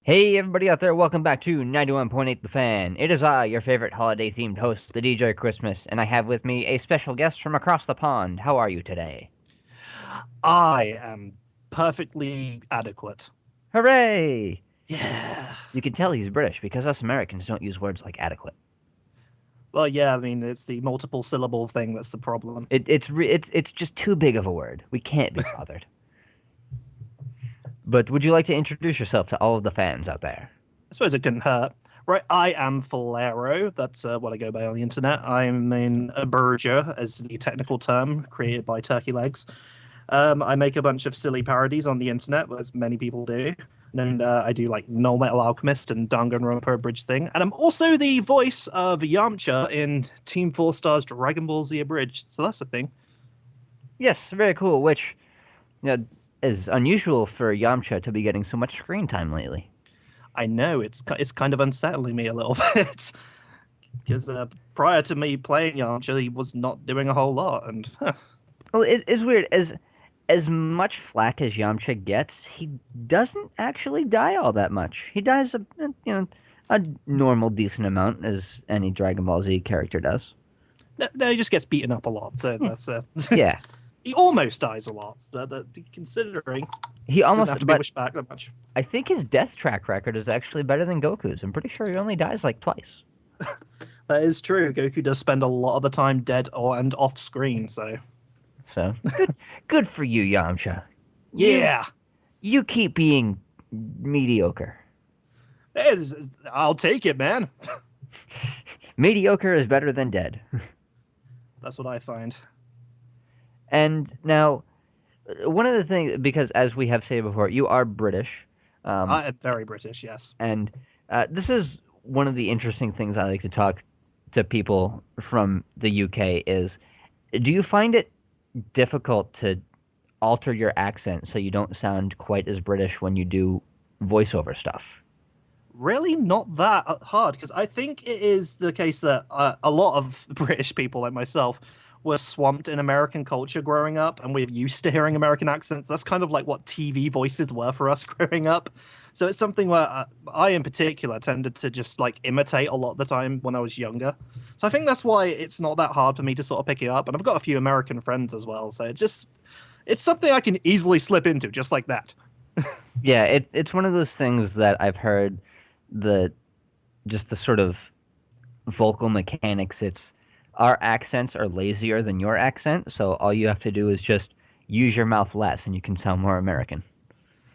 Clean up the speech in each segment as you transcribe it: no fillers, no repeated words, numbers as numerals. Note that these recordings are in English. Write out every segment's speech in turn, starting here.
Hey, everybody out there, welcome back to 91.8 The Fan. It is I, your favorite holiday-themed host, the DJ Christmas, and I have with me a special guest from across the pond. How are you today? I am perfectly adequate. Hooray! Yeah. You can tell he's British because us Americans don't use words like adequate. Well, yeah, I mean, it's the multiple syllable thing that's the problem. It's just too big of a word. We can't be bothered. But would you like to introduce yourself to all of the fans out there? I suppose it couldn't hurt. Right, I am Faulerro. That's what I go by on the internet. I'm in a burger, as the technical term created by Turkey Legs. I make a bunch of silly parodies on the internet, as many people do. And I do like Null Metal Alchemist and Danganronpa Bridge thing. And I'm also the voice of Yamcha in Team 4 Star's Dragon Ball Z Abridged. So that's a thing. Yes, very cool, which, you know, is unusual for Yamcha to be getting so much screen time lately. I know it's kind of unsettling me a little bit because prior to me playing Yamcha, he was not doing a whole lot, and Well, it is weird. As much flack as Yamcha gets, he doesn't actually die all that much. He dies a normal decent amount as any Dragon Ball Z character does. no, he just gets beaten up a lot. So Yeah, that's yeah. he almost dies a lot. Considering He he doesn't have almost, to be but wished back that much. I think his death track record is actually better than Goku's. I'm pretty sure he only dies like twice. That is true. Goku does spend a lot of the time dead or and off screen. So So good for you, Yamcha. You yeah, you keep being mediocre. I'll take it, man. Mediocre is better than dead. That's what I find. And now, one of the things, because as we have said before, you are British, um, I am very British. Yes. and this is one of the interesting things I like to talk to people from the UK is, do you find it difficult to alter your accent so you don't sound quite as British when you do voiceover stuff? Really not that hard because I think it is the case that a lot of British people like myself were swamped in American culture growing up, and we're used to hearing American accents. That's kind of like what TV voices were for us growing up. So it's something where I in particular, tended to just like imitate a lot of the time when I was younger. So I think that's why it's not that hard for me to sort of pick it up. And I've got a few American friends as well, so it's something I can easily slip into just like that. Yeah, it's one of those things that I've heard the just the sort of vocal mechanics. It's our accents are lazier than your accent, so all you have to do is just use your mouth less, and you can sound more American.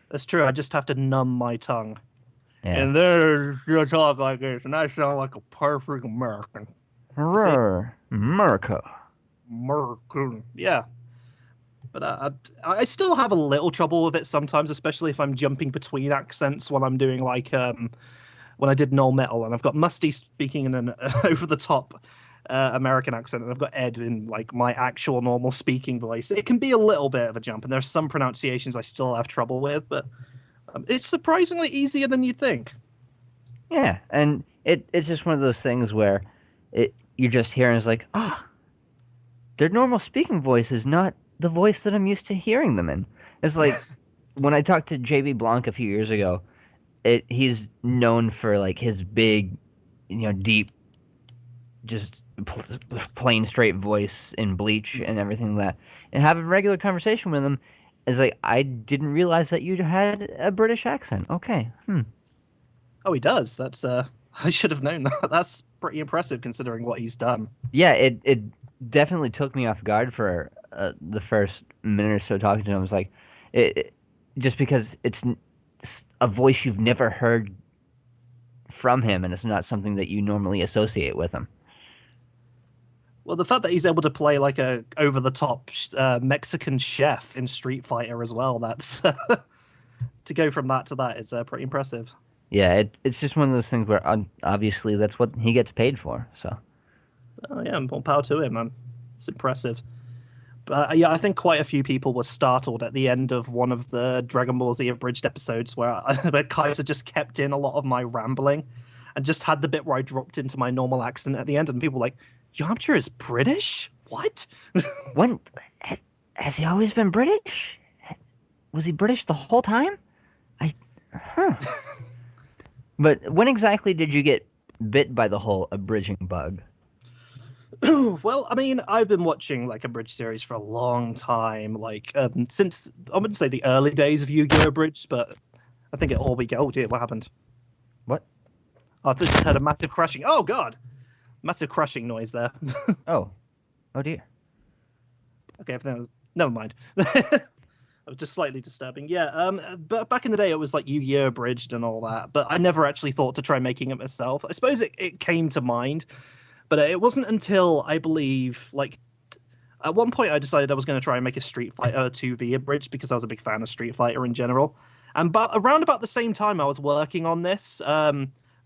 That's true. I just have to numb my tongue. Yeah. And then you talk like this, and I sound like a perfect American. You see? Roar, America. American. Yeah. But I still have a little trouble with it sometimes, especially if I'm jumping between accents when I'm doing like when I did Null Metal, and I've got Musty speaking in an over the top American accent, and I've got Ed in like my actual normal speaking voice. It can be a little bit of a jump, and there's some pronunciations I still have trouble with, but it's surprisingly easier than you'd think. Yeah, and it's just one of those things where you just hear and it's like, ah, their normal speaking voice is not the voice that I'm used to hearing them in. It's like when I talked to JB Blanc a few years ago, he's known for like his big, deep, just plain straight voice in Bleach and everything like that. And have a regular conversation with him is like, I didn't realize that you had a British accent. Okay, Oh, he does. That's I should have known that. That's pretty impressive considering what he's done. yeah, it definitely took me off guard for the first minute or so talking to him. I was like, it just because it's a voice you've never heard from him, and it's not something that you normally associate with him. Well, the fact that he's able to play like a over the top Mexican chef in Street Fighter as well, that's to go from that to that is pretty impressive. Yeah, it's just one of those things where obviously that's what he gets paid for. So Oh yeah, more power to him, man. It's impressive. But yeah, I think quite a few people were startled at the end of one of the Dragon Ball Z abridged episodes where Kaiser just kept in a lot of my rambling and just had the bit where I dropped into my normal accent at the end, and people were like, Yamcha is British? What? when has he always been British? Was he British the whole time? I, huh? But when exactly did you get bit by the whole abridging bug? Well, I mean, I've been watching like a bridge series for a long time, like since I wouldn't say the early days of Yu-Gi-Oh! Bridge, but I think it all began. Oh dear, what happened? What? I just heard a massive crashing. Oh god, massive crashing noise there. Oh, oh dear. Okay, everything was... never mind. It was just slightly disturbing. Yeah, but back in the day, it was like Yu-Gi-Oh! Abridged and all that, but I never actually thought to try making it myself. I suppose it came to mind, but it wasn't until I believe like at one point I decided I was going to try and make a Street Fighter 2V abridged because I was a big fan of Street Fighter in general. And but around about the same time I was working on this,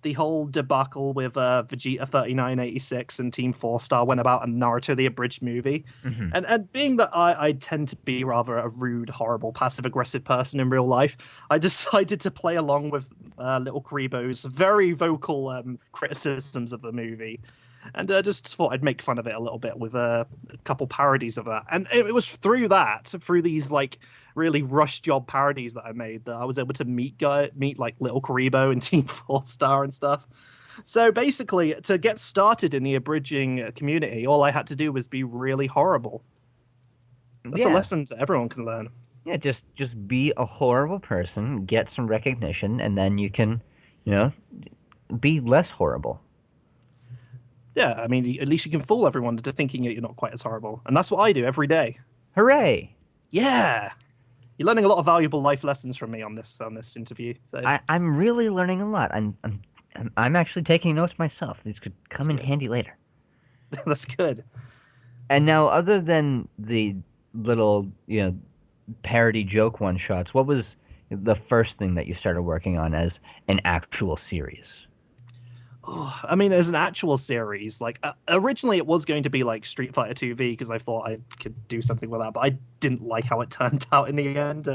the whole debacle with Vegeta 3986 and Team Four Star went about and Naruto the abridged movie. Hmm. And being that I tend to be rather a rude, horrible, passive aggressive person in real life, I decided to play along with little Karibo's very vocal criticisms of the movie. And I just thought I'd make fun of it a little bit with a couple parodies of that. And it was through that, through these like really rush job parodies that I made, that I was able to meet like Little Karibo and Team Four Star and stuff. So basically, to get started in the abridging community, all I had to do was be really horrible. That's a Yeah, lesson that everyone can learn. yeah. Just be a horrible person, get some recognition, and then you can, you know, be less horrible. Yeah, I mean, at least you can fool everyone into thinking that you're not quite as horrible, and that's what I do every day. Hooray! Yeah, you're learning a lot of valuable life lessons from me on this interview. So I'm really learning a lot. I'm actually taking notes myself. These could that's come in good. handy later. That's good. And now, other than the little, parody joke one shots, what was the first thing that you started working on as an actual series? Oh, I mean, as an actual series, like originally it was going to be like Street Fighter 2V because I thought I could do something with that, but I didn't like how it turned out in the end.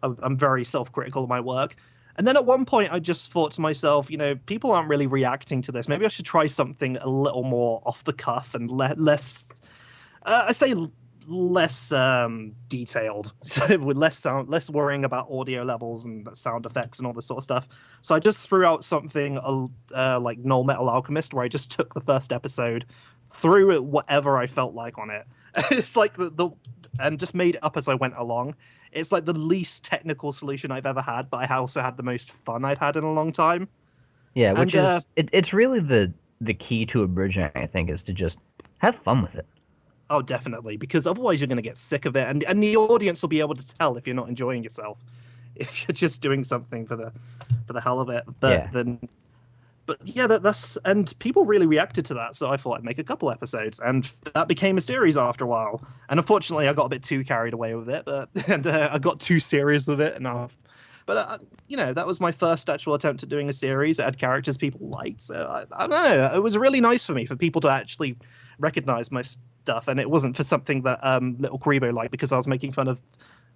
I'm very self-critical of my work. And then at one point, I just thought to myself, people aren't really reacting to this. Maybe I should try something a little more off the cuff and less I say less detailed, so with less sound, less worrying about audio levels and sound effects and all this sort of stuff. So I just threw out something like Null Metal Alchemist, where I just took the first episode, threw it whatever I felt like on it. It's like the and just made it up as I went along. It's like the least technical solution I've ever had, but I also had the most fun I'd had in a long time. Yeah, which And is it's really the key to a bridging, I think, is to just have fun with it. Oh, definitely, because otherwise you're going to get sick of it, and the audience will be able to tell if you're not enjoying yourself, if you're just doing something for the hell of it. Yeah. But yeah, that's and people really reacted to that, so I thought I'd make a couple episodes, and that became a series after a while. And unfortunately, I got a bit too carried away with it, but and I got too serious with it, and but that was my first actual attempt at doing a series. It had characters people liked, so I don't know. It was really nice for me for people to actually recognize my stuff, and it wasn't for something that Little Karibo liked because I was making fun of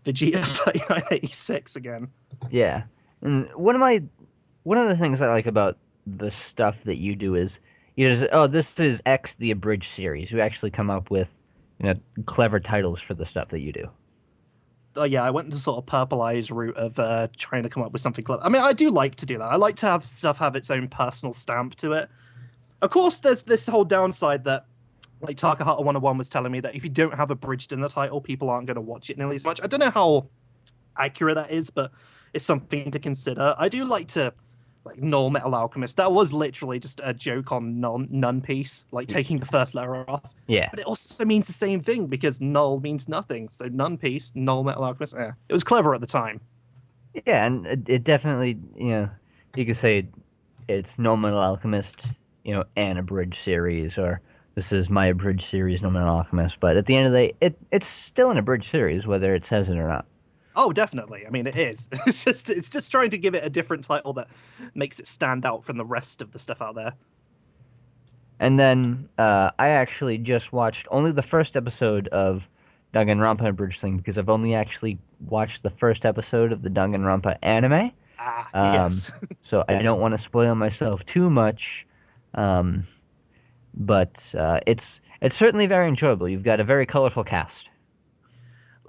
Vegeta 3986 again. Yeah. And one of the things I like about the stuff that you do is oh, this is X the abridged series. You actually come up with, clever titles for the stuff that you do. Oh yeah, I went the sort of Purple Eyes route of trying to come up with something clever. I mean, I do like to do that. I like to have stuff have its own personal stamp to it. Of course, there's this whole downside that, like Takahata 101 was telling me, that if you don't have abridged in the title, people aren't going to watch it nearly as much. I don't know how accurate that is, but it's something to consider. I do like to, like Null Metal Alchemist. That was literally just a joke on Nun Piece, like taking the first letter off. Yeah. But it also means the same thing because null means nothing. So Nun Piece, Null Metal Alchemist. Yeah, it was clever at the time. Yeah, and it definitely, you could say it's No Metal Alchemist, an abridged series, or this is my abridged series, No Metal Alchemist. But at the end of the day, it's still an abridged series, whether it says it or not. Oh, definitely. I mean, it is. It's just trying to give it a different title that makes it stand out from the rest of the stuff out there. And then I actually just watched only the first episode of Danganronpa Abridged thing because I've only actually watched the first episode of the Danganronpa anime. Ah, Um, yes. so I don't want to spoil myself too much. Um, but it's certainly very enjoyable. You've got a very colorful cast.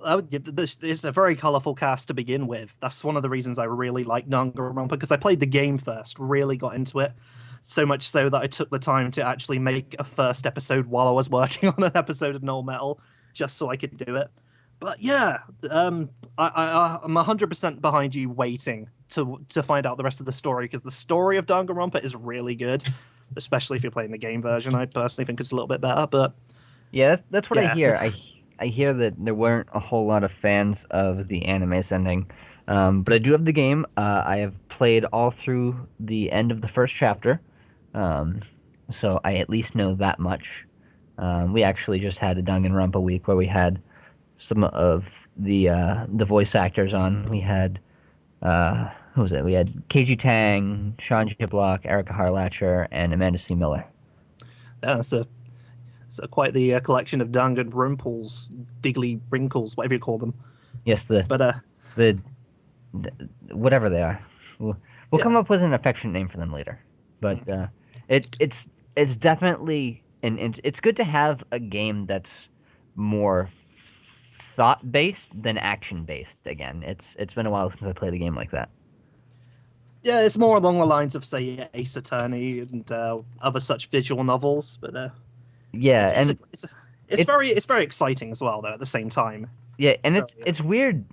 It's a very colorful cast to begin with. That's one of the reasons I really like Danganronpa, because I played the game first, really got into it, so much so that I took the time to actually make a first episode while I was working on an episode of Null Metal, just so I could do it. But yeah, I'm 100% behind you, waiting to find out the rest of the story, because the story of Danganronpa is really good, especially if you're playing the game version. I personally think it's a little bit better, but Yeah, that's what I yeah. hear. I hear that there weren't a whole lot of fans of the anime's ending, but I do have the game. I have played all through the end of the first chapter, um, so I at least know that much. We actually just had a Danganronpa week where we had some of the voice actors on. We had who was it? We had KG Tang, Sean Chiplock, Erica Harlatcher, and Amanda C. Miller. Yeah, so quite the collection of Danganronpals, Diggly Wrinkles, whatever you call them. Yes, But the whatever they are. We'll yeah. come up with an affectionate name for them later. But it's definitely it's good to have a game that's more thought based than action based. Again, it's been a while since I played a game like that. Yeah, it's more along the lines of, say, Ace Attorney and other such visual novels. But Yeah, it's it's, and it's it it's very exciting as well, though. At the same time, yeah, and very, it's weird.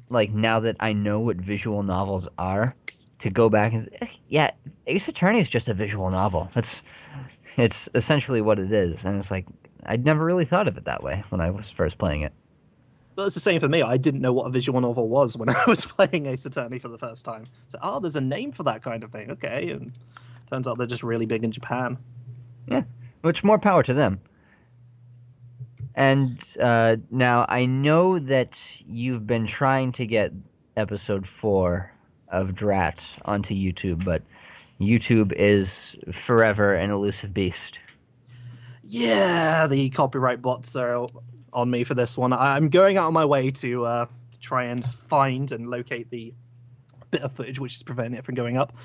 Like now that I know what visual novels are, to go back and yeah, Ace Attorney is just a visual novel. It's essentially what it is, and it's like I'd never really thought of it that way when I was first playing it. but it's the same for me. I didn't know what a visual novel was when I was playing Ace Attorney for the first time. So, oh, there's a name for that kind of thing. Okay, and turns out they're just really big in Japan. Yeah, which more power to them. And now I know that you've been trying to get episode 4 of Drat onto YouTube, but YouTube is forever an elusive beast. Yeah, the copyright bots are on me for this one. I'm going out of my way to try and find and locate the bit of footage which is preventing it from going up.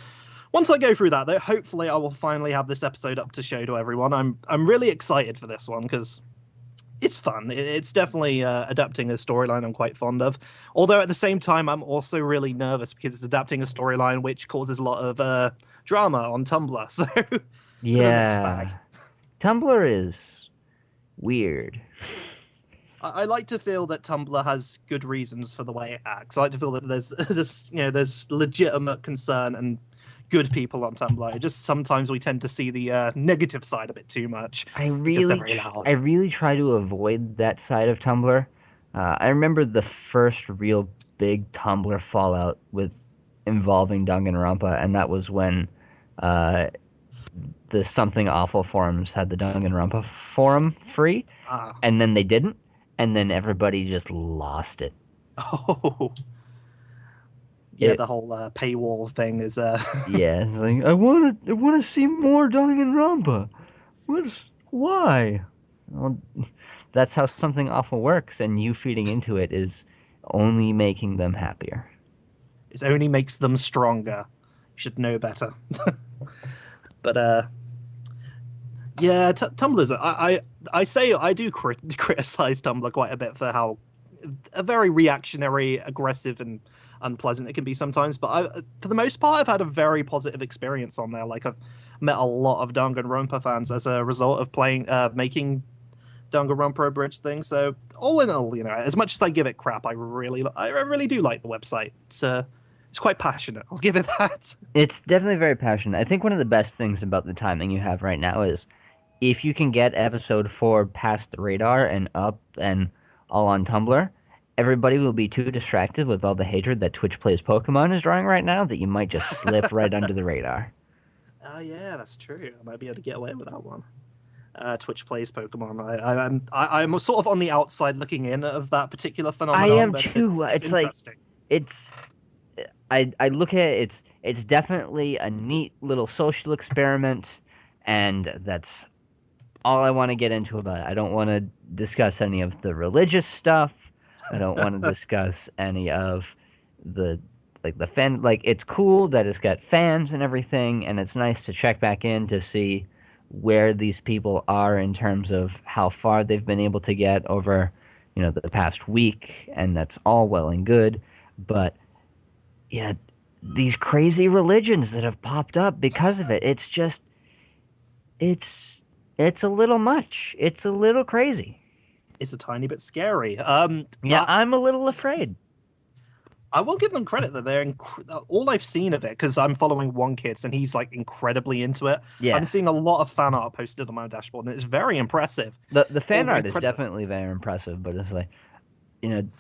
Once I go through that, though, hopefully I will finally have this episode up to show to everyone. I'm really excited for this one because it's fun. It's definitely adapting a storyline I'm quite fond of. Although at the same time, I'm also really nervous because it's adapting a storyline which causes a lot of drama on Tumblr. So bit of a mixed bag. Yeah, Tumblr is weird. I like to feel that Tumblr has good reasons for the way it acts. I like to feel that there's legitimate concern and good people on Tumblr. Just sometimes we tend to see the negative side a bit too much because they're very loud. I really try to avoid that side of Tumblr. I remember the first real big Tumblr fallout with involving Danganronpa, and that was when uh, the Something Awful forums had the Danganronpa forum free, Ah, and then they didn't, and then everybody just lost it. oh, yeah, It the whole paywall thing is yeah, it's like I want to see more Danganronpa. Why? Well, that's how Something Awful works, and you feeding into it is only making them happier. it only makes them stronger. You should know better. But yeah, Tumblr's. I say I do criticize Tumblr quite a bit for how a very reactionary, aggressive, and unpleasant it can be sometimes. But for the most part, I've had a very positive experience on there. Like I've met a lot of Danganronpa fans as a result of making Danganronpa Abridged thing. So all in all, as much as I give it crap, I really do like the website. It's quite passionate. I'll give it that. It's definitely very passionate. I think one of the best things about the timing you have right now is if you can get episode 4 past the radar and up and all on Tumblr, everybody will be too distracted with all the hatred that Twitch Plays Pokemon is drawing right now that you might just slip right under the radar. Oh yeah, that's true. I might be able to get away with that one. Twitch plays Pokemon. I'm sort of on the outside looking in of that particular I phenomenon, am but too. it's It's like interesting. it's I look at it, it's definitely a neat little social experiment, and that's all I want to get into about it. I don't want to discuss any of the religious stuff. I don't want to discuss any of the the fan. Like it's cool that it's got fans and everything, and it's nice to check back in to see where these people are in terms of how far they've been able to get over the past week, and that's all well and good. But yeah, these crazy religions that have popped up because of it, it's it's a little much. It's a little crazy. It's a tiny bit scary. Yeah, I'm a little afraid. I will give them credit that all I've seen of it, because I'm following one kid and he's like incredibly into it. Yeah. I'm seeing a lot of fan art posted on my dashboard, and it's very impressive. The fan art is Incredible. definitely very impressive, but it's like,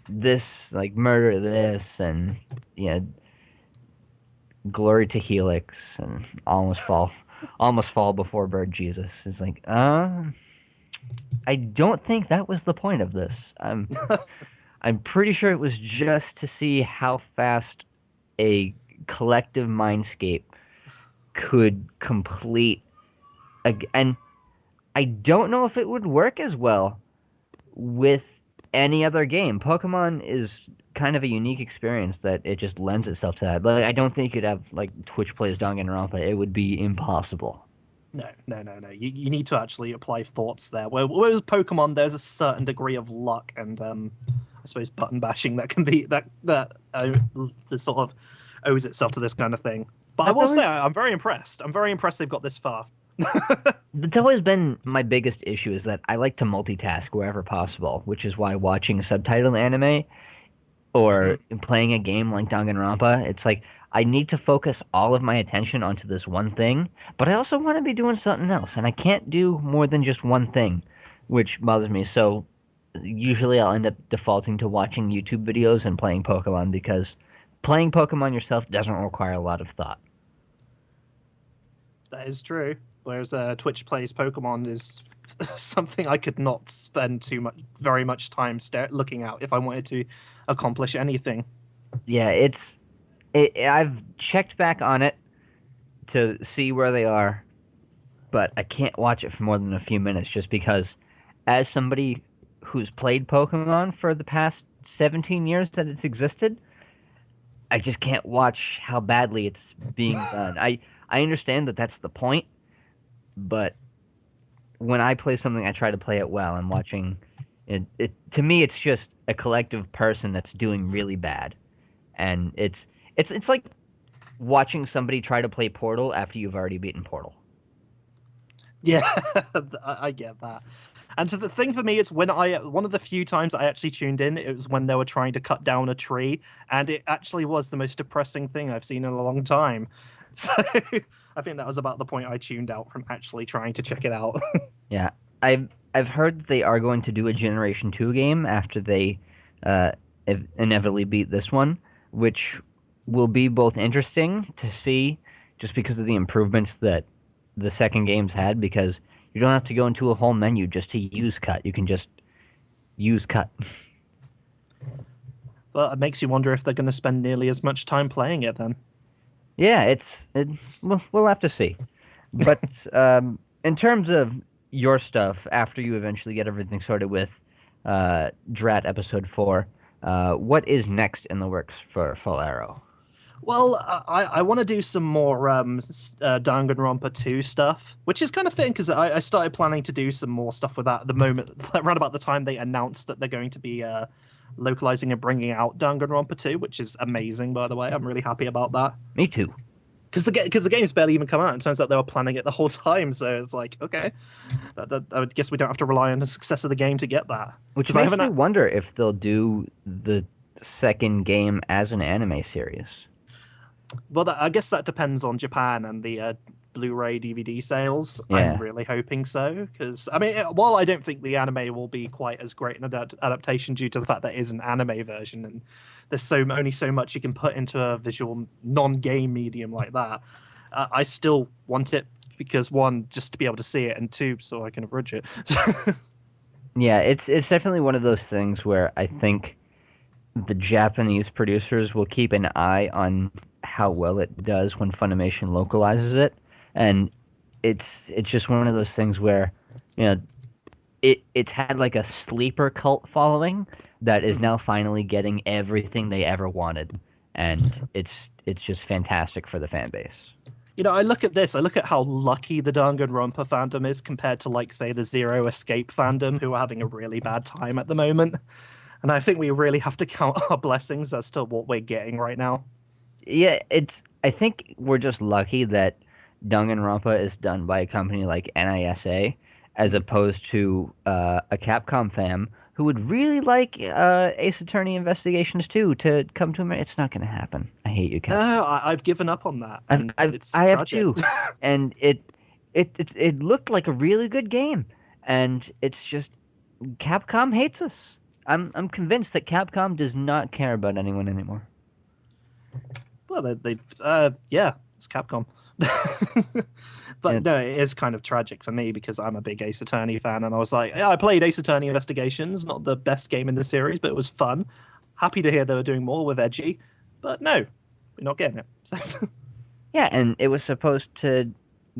this, like, murder this, and, you know, glory to Helix, and almost fall before bird Jesus. It's like, I don't think that was the point of this. I'm pretty sure it was just to see how fast a collective mindscape could complete and I don't know if it would work as well with any other game. Pokemon is kind of a unique experience that it just lends itself to that. Like, I don't think you could have like Twitch plays Danganronpa. It would be impossible. No, no, no, no. You need to actually apply thoughts there. With Pokemon, there's a certain degree of luck and I suppose button bashing that can be that sort of owes itself to this kind of thing. But That's I will say always I'm very impressed. I'm very impressed they've got this far. That's always been my biggest issue is that I like to multitask wherever possible, which is why watching subtitled anime or playing a game like Danganronpa, it's like I need to focus all of my attention onto this one thing, but I also want to be doing something else, and I can't do more than just one thing, which bothers me. So usually I'll end up defaulting to watching YouTube videos and playing Pokemon because playing Pokemon yourself doesn't require a lot of thought. That is true. Whereas Twitch plays Pokemon is something I could not spend very much time looking at if I wanted to accomplish anything. Yeah, I've checked back on it to see where they are, but I can't watch it for more than a few minutes just because, as somebody who's played Pokemon for the past 17 years that it's existed, I just can't watch how badly it's being done. I understand that that's the point, but when I play something, I try to play it well. I'm watching it. To me, it's just a collective person that's doing really bad, and it's like watching somebody try to play Portal after you've already beaten Portal. Yeah, I get that. And for the thing for me, it's when one of the few times I actually tuned in, it was when they were trying to cut down a tree, and it actually was the most depressing thing I've seen in a long time. So I think that was about the point I tuned out from actually trying to check it out. Yeah, I've heard that they are going to do a Generation 2 game after they uh, inevitably beat this one, which will be both interesting to see just because of the improvements that the second game's had, because you don't have to go into a whole menu just to use cut. You can just use cut. But it makes you wonder if they're going to spend nearly as much time playing it then. Yeah, we'll have to see. But in terms of your stuff, after you eventually get everything sorted with Drat Episode 4, what is next in the works for Faulerro? Well, I want to do some more Danganronpa 2 stuff, which is kind of fitting because I started planning to do some more stuff with that at the moment, around about the time they announced that they're going to be localizing and bringing out Danganronpa 2, which is amazing, by the way. I'm really happy about that. Me too. Because the game's barely even come out. It turns out they were planning it the whole time, so it's like, okay, I would guess we don't have to rely on the success of the game to get that. Which makes me wonder if they'll do the second game as an anime series. Well, I guess that depends on Japan and the Blu-ray DVD sales. Yeah. I'm really hoping so, because I mean, while I don't think the anime will be quite as great an adaptation due to the fact that it is an anime version and there's only so much you can put into a visual non-game medium like that, I still want it because one, just to be able to see it, and two, so I can abridge it. Yeah, it's definitely one of those things where I think the Japanese producers will keep an eye on how well it does when Funimation localizes it, and it's just one of those things where, it's had like a sleeper cult following that is now finally getting everything they ever wanted, and it's just fantastic for the fan base. I look at this. I look at how lucky the Danganronpa fandom is compared to, like, say, the Zero Escape fandom, who are having a really bad time at the moment. And I think we really have to count our blessings as to what we're getting right now. Yeah, I think we're just lucky that Danganronpa is done by a company like NISA, as Mm. opposed to a Capcom fan who would really like Ace Attorney Investigations 2 to come to America. It's not going to happen. I hate you, No, Capcom. I've given up on that, and it's I have tragic. too, and it looked like a really good game, and it's just Capcom hates us. I'm convinced that Capcom does not care about anyone anymore. Well, yeah, it's Capcom. But And no, it is kind of tragic for me because I'm a big Ace Attorney fan, and I was like, yeah, I played Ace Attorney Investigations, not the best game in the series, but it was fun. Happy to hear they were doing more with Edgy, but no, we're not getting it. So, yeah, and it was supposed to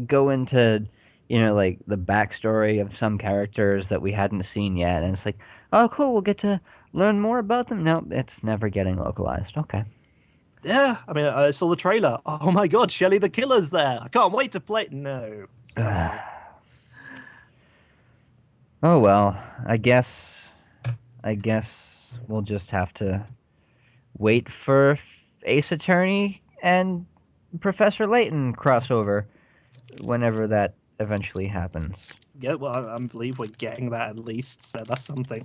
go into, like the backstory of some characters that we hadn't seen yet, and it's like, oh, cool, we'll get to learn more about them. No, it's never getting localized. Okay. yeah, I mean, I saw the trailer. Oh my god, Shelly the Killer's there. I can't wait to play. No, sorry. Oh well, I guess we'll just have to wait for Ace Attorney and Professor Layton crossover whenever that eventually happens. Yeah, well, I believe we're getting that at least, so that's something.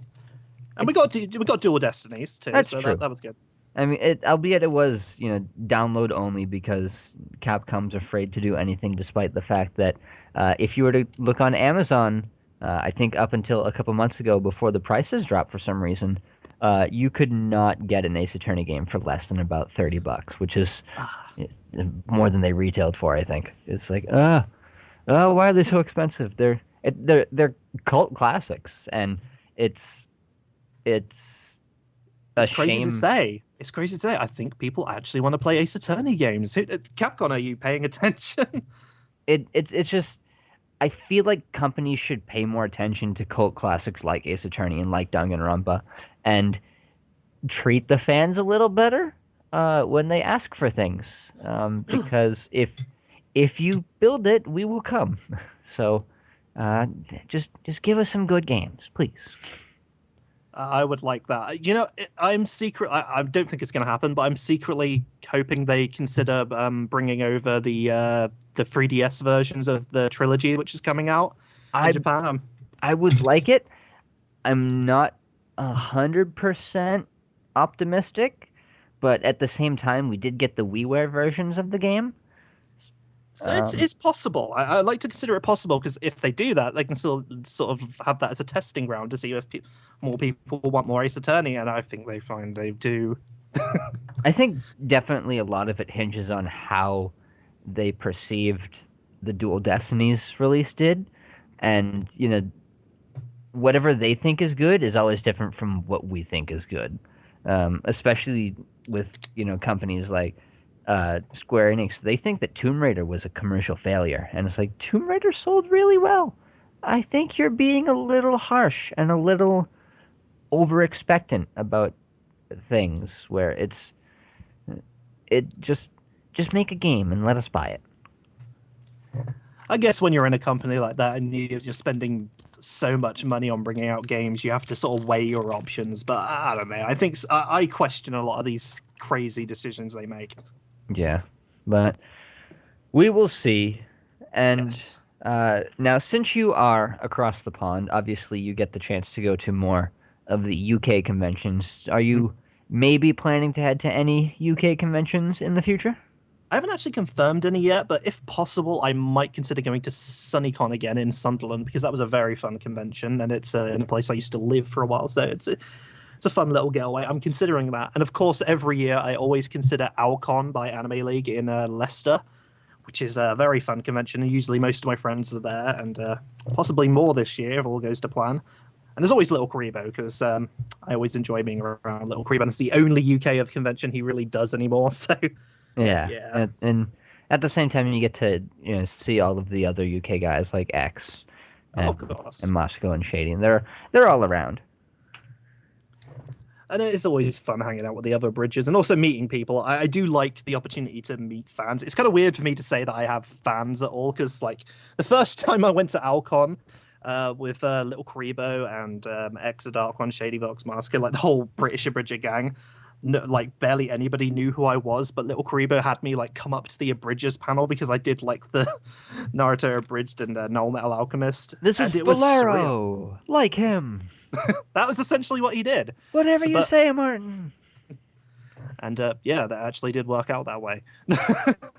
And It, we got Dual Destinies too, that's so true. that was good. I mean, albeit it was, download only because Capcom's afraid to do anything, despite the fact that if you were to look on Amazon, I think up until a couple months ago, before the prices dropped for some reason, you could not get an Ace Attorney game for less than about $30, which is Ah, uh, more than they retailed for, I think. It's like, oh, why are they so expensive? They're cult classics, and it's it's a it's crazy to shame. say. It's crazy to say. I think people actually want to play Ace Attorney games. Capcom, are you paying attention? It's just I feel like companies should pay more attention to cult classics like Ace Attorney and like Danganronpa, and treat the fans a little better when they ask for things. Because if you build it, we will come. So just give us some good games, please. I would like that. I don't think it's going to happen, but I'm secretly hoping they consider bringing over the 3DS versions of the trilogy, which is coming out in I Japan. I would like it. I'm not 100% optimistic, but at the same time, we did get the WiiWare versions of the game. So it's Um, it's possible. I like to consider it possible because if they do that, they can still sort of have that as a testing ground to see if more people want more Ace Attorney, and I think they find they do. I think definitely a lot of it hinges on how they perceived the Dual Destinies release did, and whatever they think is good is always different from what we think is good. Especially with companies like Square Enix, they think that Tomb Raider was a commercial failure, and it's like Tomb Raider sold really well. I think you're being a little harsh and a little over expectant about things where it just make a game and let us buy it. I guess when you're in a company like that and you're spending so much money on bringing out games, you have to sort of weigh your options. But I don't know. I think I question a lot of these crazy decisions they make. Yeah, but we will see. And Yes. now, since you are across the pond, obviously you get the chance to go to more of the UK conventions. Are you maybe planning to head to any UK conventions in the future? I haven't actually confirmed any yet, but if possible, I might consider going to SunnyCon again in Sunderland because that was a very fun convention and it's in a place I used to live for a while, so it's a fun little getaway. I'm considering that, and of course, every year I always consider Alcon by Anime League in Leicester, which is a very fun convention, and usually most of my friends are there, and possibly more this year if all goes to plan. And there's always Little Karibo because I always enjoy being around Little Karibo. And it's the only UK of convention he really does anymore. So Yeah, yeah, and at the same time, you get to see all of the other UK guys like X oh, of and course. Moscow and Shady, and they're all around. And it's always fun hanging out with the other bridges and also meeting people. I do like the opportunity to meet fans. It's kind of weird for me to say that I have fans at all because, like, the first time I went to Alcon with Little Karibo and Exa Dark One, Shady Vox Masker, like the whole British Abridger gang, no, like barely anybody knew who I was. But Little Karibo had me like come up to the Abridgers panel because I did like the Naruto Abridged and Null Metal Alchemist, This is and it was surreal. Faulerro, like him. That was essentially what he did. Whatever So, you but say, Martin. and yeah, that actually did work out that way.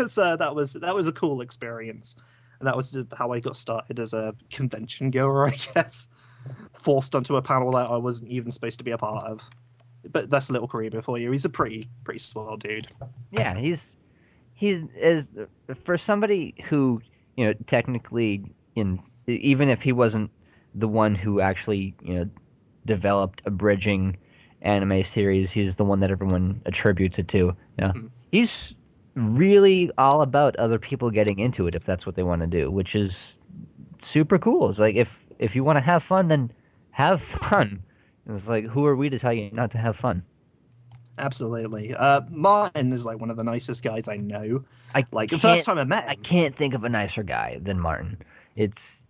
So that was a cool experience, and that was how I got started as a convention goer, I guess. Forced onto a panel that I wasn't even supposed to be a part of. But that's Little Karibo for you. He's a pretty swell dude. Yeah, he's is for somebody who, technically, even if he wasn't the one who actually, developed a bridging anime series, he's the one that everyone attributes it to. Yeah, Mhm. he's really all about other people getting into it if that's what they want to do, which is super cool. It's like if you want to have fun, then have fun. It's like, who are we to tell you not to have fun? Absolutely. Martin is like one of the nicest guys I know. I Like the first can't time I met I him, can't think of a nicer guy than Martin. It's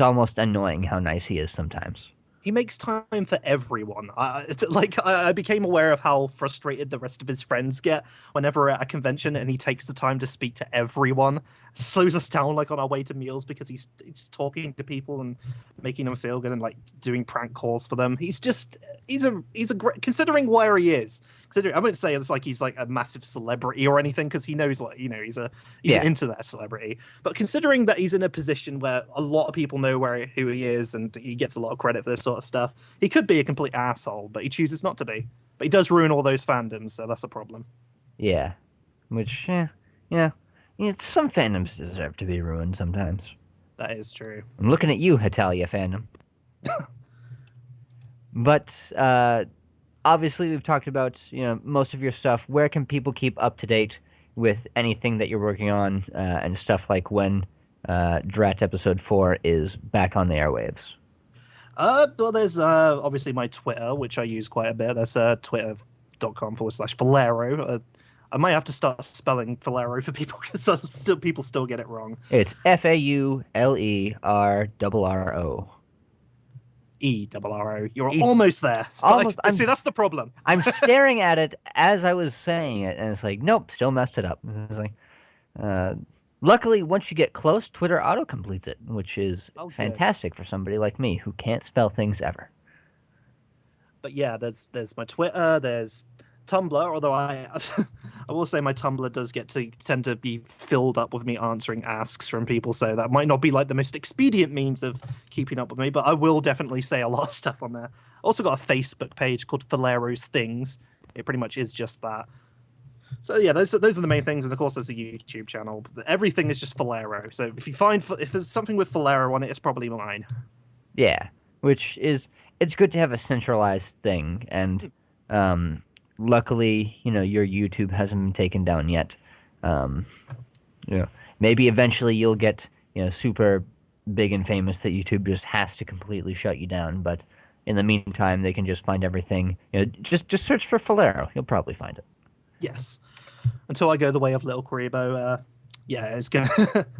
almost annoying how nice he is sometimes. he makes time for everyone. It's like I became aware of how frustrated the rest of his friends get whenever we're at a convention, and he takes the time to speak to everyone. Slows us down like on our way to meals because he's talking to people and making them feel good and like doing prank calls for them. He's a great, considering where he is. Considering I wouldn't say it's like he's like a massive celebrity or anything because he knows like he's an Yeah, internet celebrity. But considering that he's in a position where a lot of people know who he is and he gets a lot of credit for this sort of stuff, he could be a complete asshole, but he chooses not to be. But he does ruin all those fandoms, so that's a problem. yeah. Which, some fandoms deserve to be ruined sometimes. That is true. I'm looking at you, Hitalia fandom. But obviously, we've talked about most of your stuff. Where can people keep up to date with anything that you're working on and stuff like when Drat Episode 4 is back on the airwaves? Well, there's obviously my Twitter, which I use quite a bit. That's twitter.com/Faulerro. I might have to start spelling Faulerro for people because people still get it wrong. It's FAULERRRO. ERRO. You're E- almost there. Almost. See, that's the problem. I'm staring at it as I was saying it, and it's like, nope, still messed it up. It's like, luckily, once you get close, Twitter auto completes it, which is Oh, good. fantastic for somebody like me who can't spell things ever. But yeah, there's my Twitter, there's Tumblr, although I I will say my Tumblr does tend to be filled up with me answering asks from people, so that might not be like the most expedient means of keeping up with me, but I will definitely say a lot of stuff on there. Also got a Facebook page called Faulerro's Things. It pretty much is just that. So yeah, those are the main things, and of course there's a YouTube channel. Everything is just Faulerro. So if there's something with Faulerro on it, it's probably mine. Yeah, which is it's good to have a centralized thing, and luckily, your YouTube hasn't been taken down yet. Um, maybe eventually you'll get super big and famous that YouTube just has to completely shut you down. But in the meantime, they can just find everything. Just search for Faulerro. You'll probably find it. Yes. Until I go the way of Little Karibo, yeah, it's gonna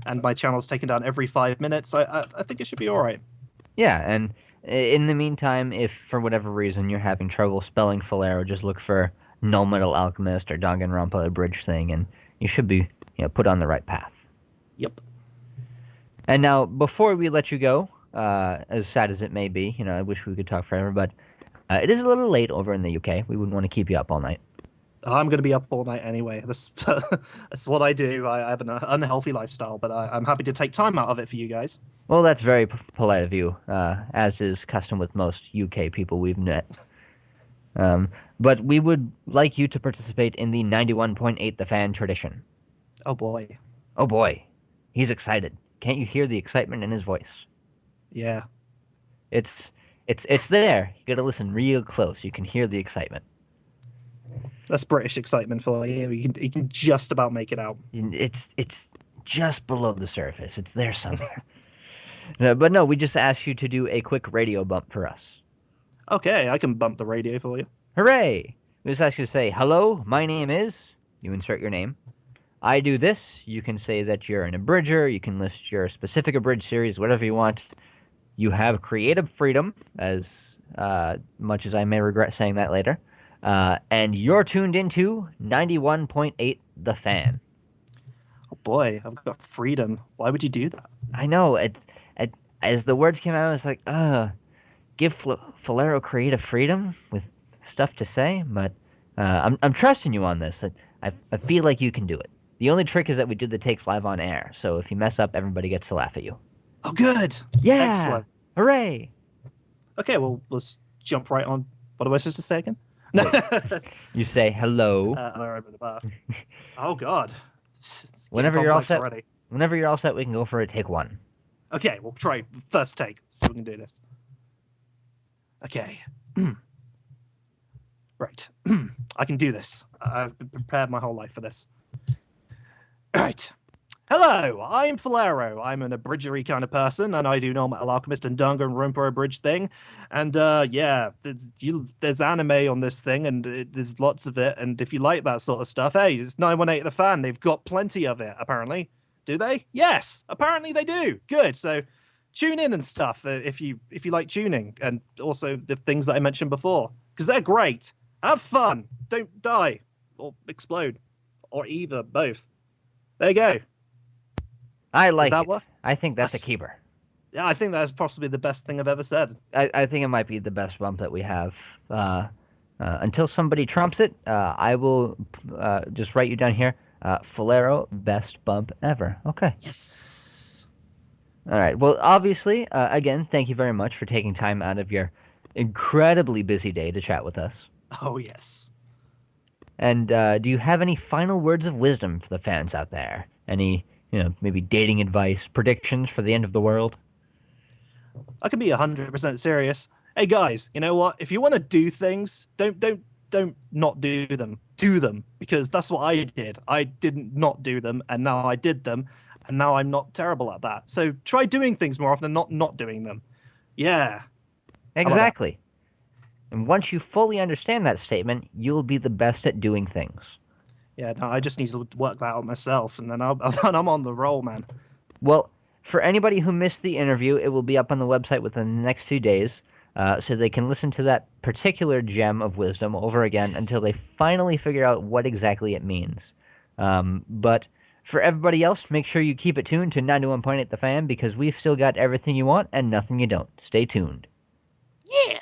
and my channel's taken down every 5 minutes. I think it should be all right. Yeah, and in the meantime, if for whatever reason you're having trouble spelling Faulerro, just look for Null Metal Alchemist or Danganronpa A Bridge thing, and you should be put on the right path. Yep. And now, before we let you go, as sad as it may be, I wish we could talk forever, but it is a little late over in the UK. We wouldn't want to keep you up all night. I'm going to be up all night anyway. That's what I do. I have an unhealthy lifestyle, but I'm happy to take time out of it for you guys. Well, that's very polite of you, as is custom with most UK people we've met. But we would like you to participate in the 91.8 The Fan tradition. Oh boy. Oh boy, he's excited. Can't you hear the excitement in his voice? Yeah. It's there. You gotta listen real close. You can hear the excitement. That's British excitement for you. You can just about make it out. It's just below the surface. It's there somewhere. No, but we just asked you to do a quick radio bump for us. Okay, I can bump the radio for you. Hooray! We just ask you to say, hello, my name is, you insert your name. I do this. You can say that you're an abridger. You can list your specific abridged series, whatever you want. You have creative freedom, as much as I may regret saying that later. And you're tuned into 91.8 The Fan. Oh boy, I've got freedom. Why would you do that? I know, as the words came out, I was like, give Faulerro creative freedom with stuff to say, but I'm trusting you on this. I feel like you can do it. The only trick is that we do the takes live on air, so if you mess up, everybody gets to laugh at you. Oh, good. Yeah! Excellent. Hooray! Okay, well, let's jump right on. What am I supposed to say again? No. You say hello. Oh, God. Whenever you're all set, already. Whenever you're all set, we can go for a take one. Okay, we'll try first take, so we can do this. Okay. Right. I can do this. I've been prepared my whole life for this. Right. Hello, I'm Faulerro. I'm an abridgery kind of person, and I do Normal Alchemist and Danganronpa abridged thing. And yeah, there's anime on this thing, and there's lots of it. And if you like that sort of stuff, hey, it's 918 The Fan. They've got plenty of it, apparently. Do they? Yes, apparently they do. Good. So tune in and stuff if you like tuning, and also the things that I mentioned before, because they're great. Have fun. Don't die or explode, or either both. There you go. I like that it. Work? I think that's a keeper. Yeah, I think that's possibly the best thing I've ever said. I think it might be the best bump that we have. Until somebody trumps it, I will just write you down here. Faulerro, best bump ever. Okay. Yes. All right. Well, obviously, again, thank you very much for taking time out of your incredibly busy day to chat with us. Oh, yes. And do you have any final words of wisdom for the fans out there? Any, maybe dating advice, predictions for the end of the world? I can be 100% serious. Hey guys, you know what? If you want to do things, don't not do them. Do them, because that's what I did. I didn't not do them, and now I did them, and now I'm not terrible at that. So try doing things more often and not doing them. Yeah. Exactly. And once you fully understand that statement, you'll be the best at doing things. Yeah, no, I just need to work that out myself, and then I'm on the roll, man. Well, for anybody who missed the interview, it will be up on the website within the next few days, so they can listen to that particular gem of wisdom over again until they finally figure out what exactly it means. But for everybody else, make sure you keep it tuned to 91.8 The Fan, because we've still got everything you want and nothing you don't. Stay tuned. Yeah!